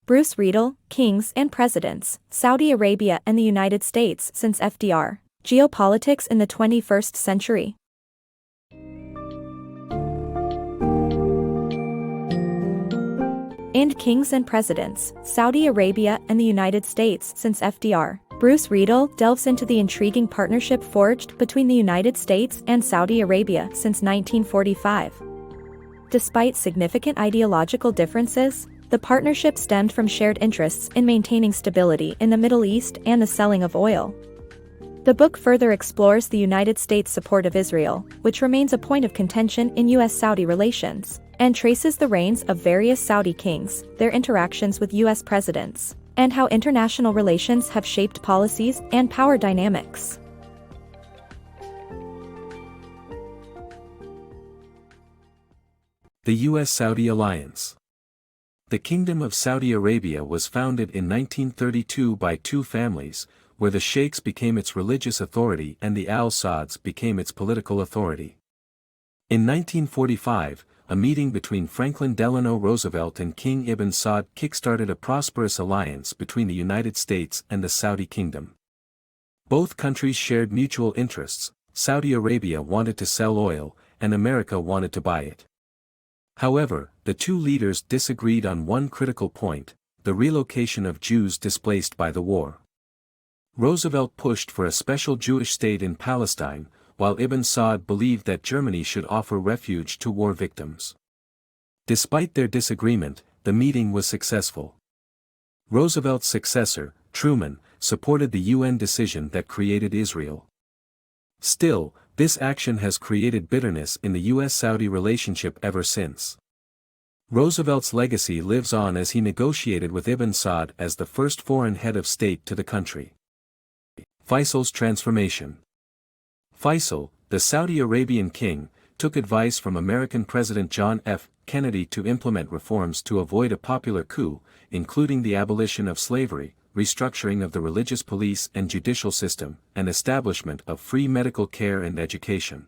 Bruce Riedel, Kings and Presidents, Saudi Arabia and the United States since FDR, Geopolitics in the 21st Century. And Kings and Presidents, Saudi Arabia and the United States since FDR. Bruce Riedel delves into the intriguing partnership forged between the United States and Saudi Arabia since 1945. Despite significant ideological differences, the partnership stemmed from shared interests in maintaining stability in the Middle East and the selling of oil. The book further explores the United States' support of Israel, which remains a point of contention in U.S. Saudi relations, and traces the reigns of various Saudi kings, their interactions with U.S. presidents, and how international relations have shaped policies and power dynamics. The U.S. Saudi Alliance. The Kingdom of Saudi Arabia was founded in 1932 by two families, where the sheikhs became its religious authority and the al-Sauds became its political authority. In 1945, a meeting between Franklin Delano Roosevelt and King Ibn Saud kickstarted a prosperous alliance between the United States and the Saudi Kingdom. Both countries shared mutual interests. Saudi Arabia wanted to sell oil, and America wanted to buy it. However, the two leaders disagreed on one critical point: the relocation of Jews displaced by the war. Roosevelt pushed for a special Jewish state in Palestine, while Ibn Saud believed that Germany should offer refuge to war victims. Despite their disagreement, the meeting was successful. Roosevelt's successor, Truman, supported the UN decision that created Israel. Still, this action has created bitterness in the U.S.-Saudi relationship ever since. Roosevelt's legacy lives on as he negotiated with Ibn Saud as the first foreign head of state to the country. Faisal's transformation. Faisal, the Saudi Arabian king, took advice from American President John F. Kennedy to implement reforms to avoid a popular coup, including the abolition of slavery, restructuring of the religious police and judicial system, and establishment of free medical care and education.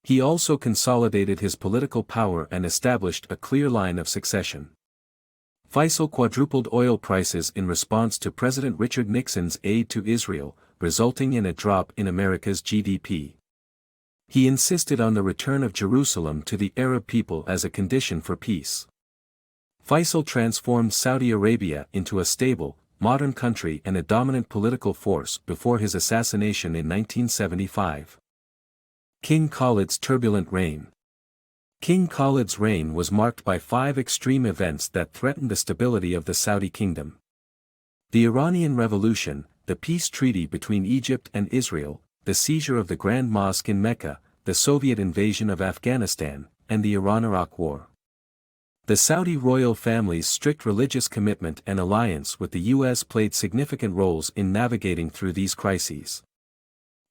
He also consolidated his political power and established a clear line of succession. Faisal quadrupled oil prices in response to President Richard Nixon's aid to Israel, resulting in a drop in America's GDP. He insisted on the return of Jerusalem to the Arab people as a condition for peace. Faisal transformed Saudi Arabia into a stable, modern country and a dominant political force before his assassination in 1975. King Khalid's turbulent reign. King Khalid's reign was marked by 5 extreme events that threatened the stability of the Saudi kingdom. The Iranian Revolution, the peace treaty between Egypt and Israel, the seizure of the Grand Mosque in Mecca, the Soviet invasion of Afghanistan, and the Iran-Iraq War. The Saudi royal family's strict religious commitment and alliance with the U.S. played significant roles in navigating through these crises.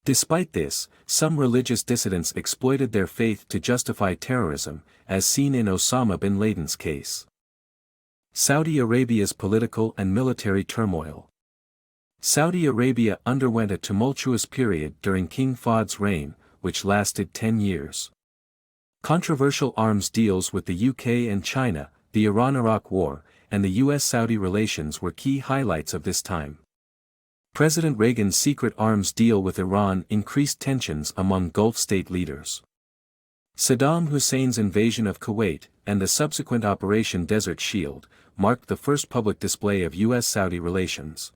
Despite this, some religious dissidents exploited their faith to justify terrorism, as seen in Osama bin Laden's case. Saudi Arabia's political and military turmoil. Saudi Arabia underwent a tumultuous period during King Fahd's reign, which lasted 10 years. Controversial arms deals with the UK and China, the Iran-Iraq War, and the U.S.-Saudi relations were key highlights of this time. President Reagan's secret arms deal with Iran increased tensions among Gulf state leaders. Saddam Hussein's invasion of Kuwait, and the subsequent Operation Desert Shield, marked the first public display of U.S.-Saudi relations.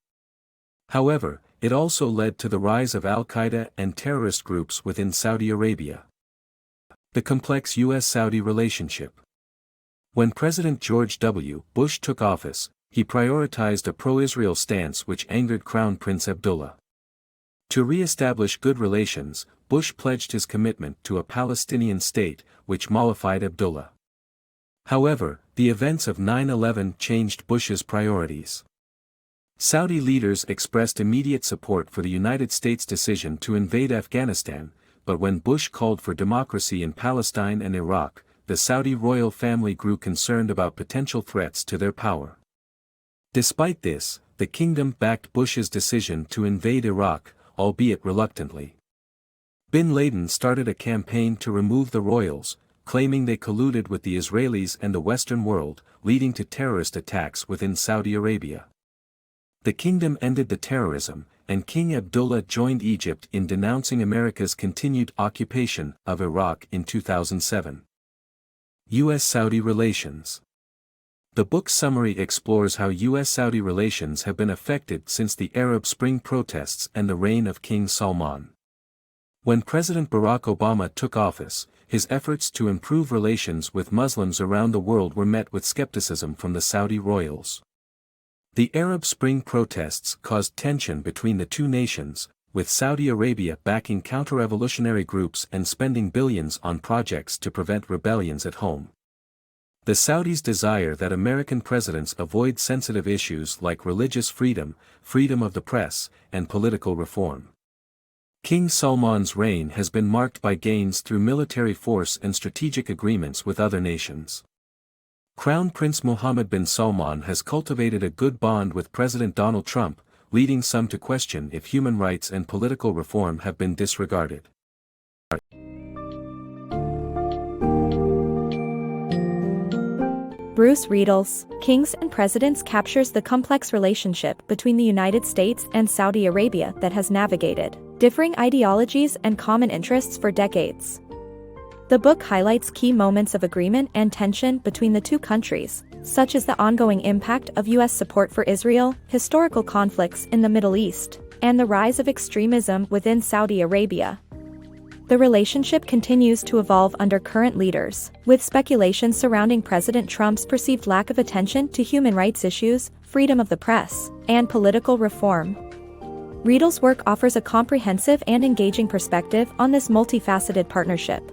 However, it also led to the rise of al-Qaeda and terrorist groups within Saudi Arabia. The complex U.S.-Saudi relationship. When President George W. Bush took office, he prioritized a pro-Israel stance which angered Crown Prince Abdullah. To re-establish good relations, Bush pledged his commitment to a Palestinian state, which mollified Abdullah. However, the events of 9/11 changed Bush's priorities. Saudi leaders expressed immediate support for the United States' decision to invade Afghanistan, but when Bush called for democracy in Palestine and Iraq, the Saudi royal family grew concerned about potential threats to their power. Despite this, the kingdom backed Bush's decision to invade Iraq, albeit reluctantly. Bin Laden started a campaign to remove the royals, claiming they colluded with the Israelis and the Western world, leading to terrorist attacks within Saudi Arabia. The kingdom ended the terrorism, and King Abdullah joined Egypt in denouncing America's continued occupation of Iraq in 2007. U.S. Saudi relations. The book's summary explores how U.S. Saudi relations have been affected since the Arab Spring protests and the reign of King Salman. When President Barack Obama took office, his efforts to improve relations with Muslims around the world were met with skepticism from the Saudi royals. The Arab Spring protests caused tension between the two nations, with Saudi Arabia backing counter-revolutionary groups and spending billions on projects to prevent rebellions at home. The Saudis desire that American presidents avoid sensitive issues like religious freedom, freedom of the press, and political reform. King Salman's reign has been marked by gains through military force and strategic agreements with other nations. Crown Prince Mohammed bin Salman has cultivated a good bond with President Donald Trump, leading some to question if human rights and political reform have been disregarded. Bruce Riedel's Kings and Presidents captures the complex relationship between the United States and Saudi Arabia that has navigated differing ideologies and common interests for decades. The book highlights key moments of agreement and tension between the two countries, such as the ongoing impact of U.S. support for Israel, historical conflicts in the Middle East, and the rise of extremism within Saudi Arabia. The relationship continues to evolve under current leaders, with speculation surrounding President Trump's perceived lack of attention to human rights issues, freedom of the press, and political reform. Riedel's work offers a comprehensive and engaging perspective on this multifaceted partnership.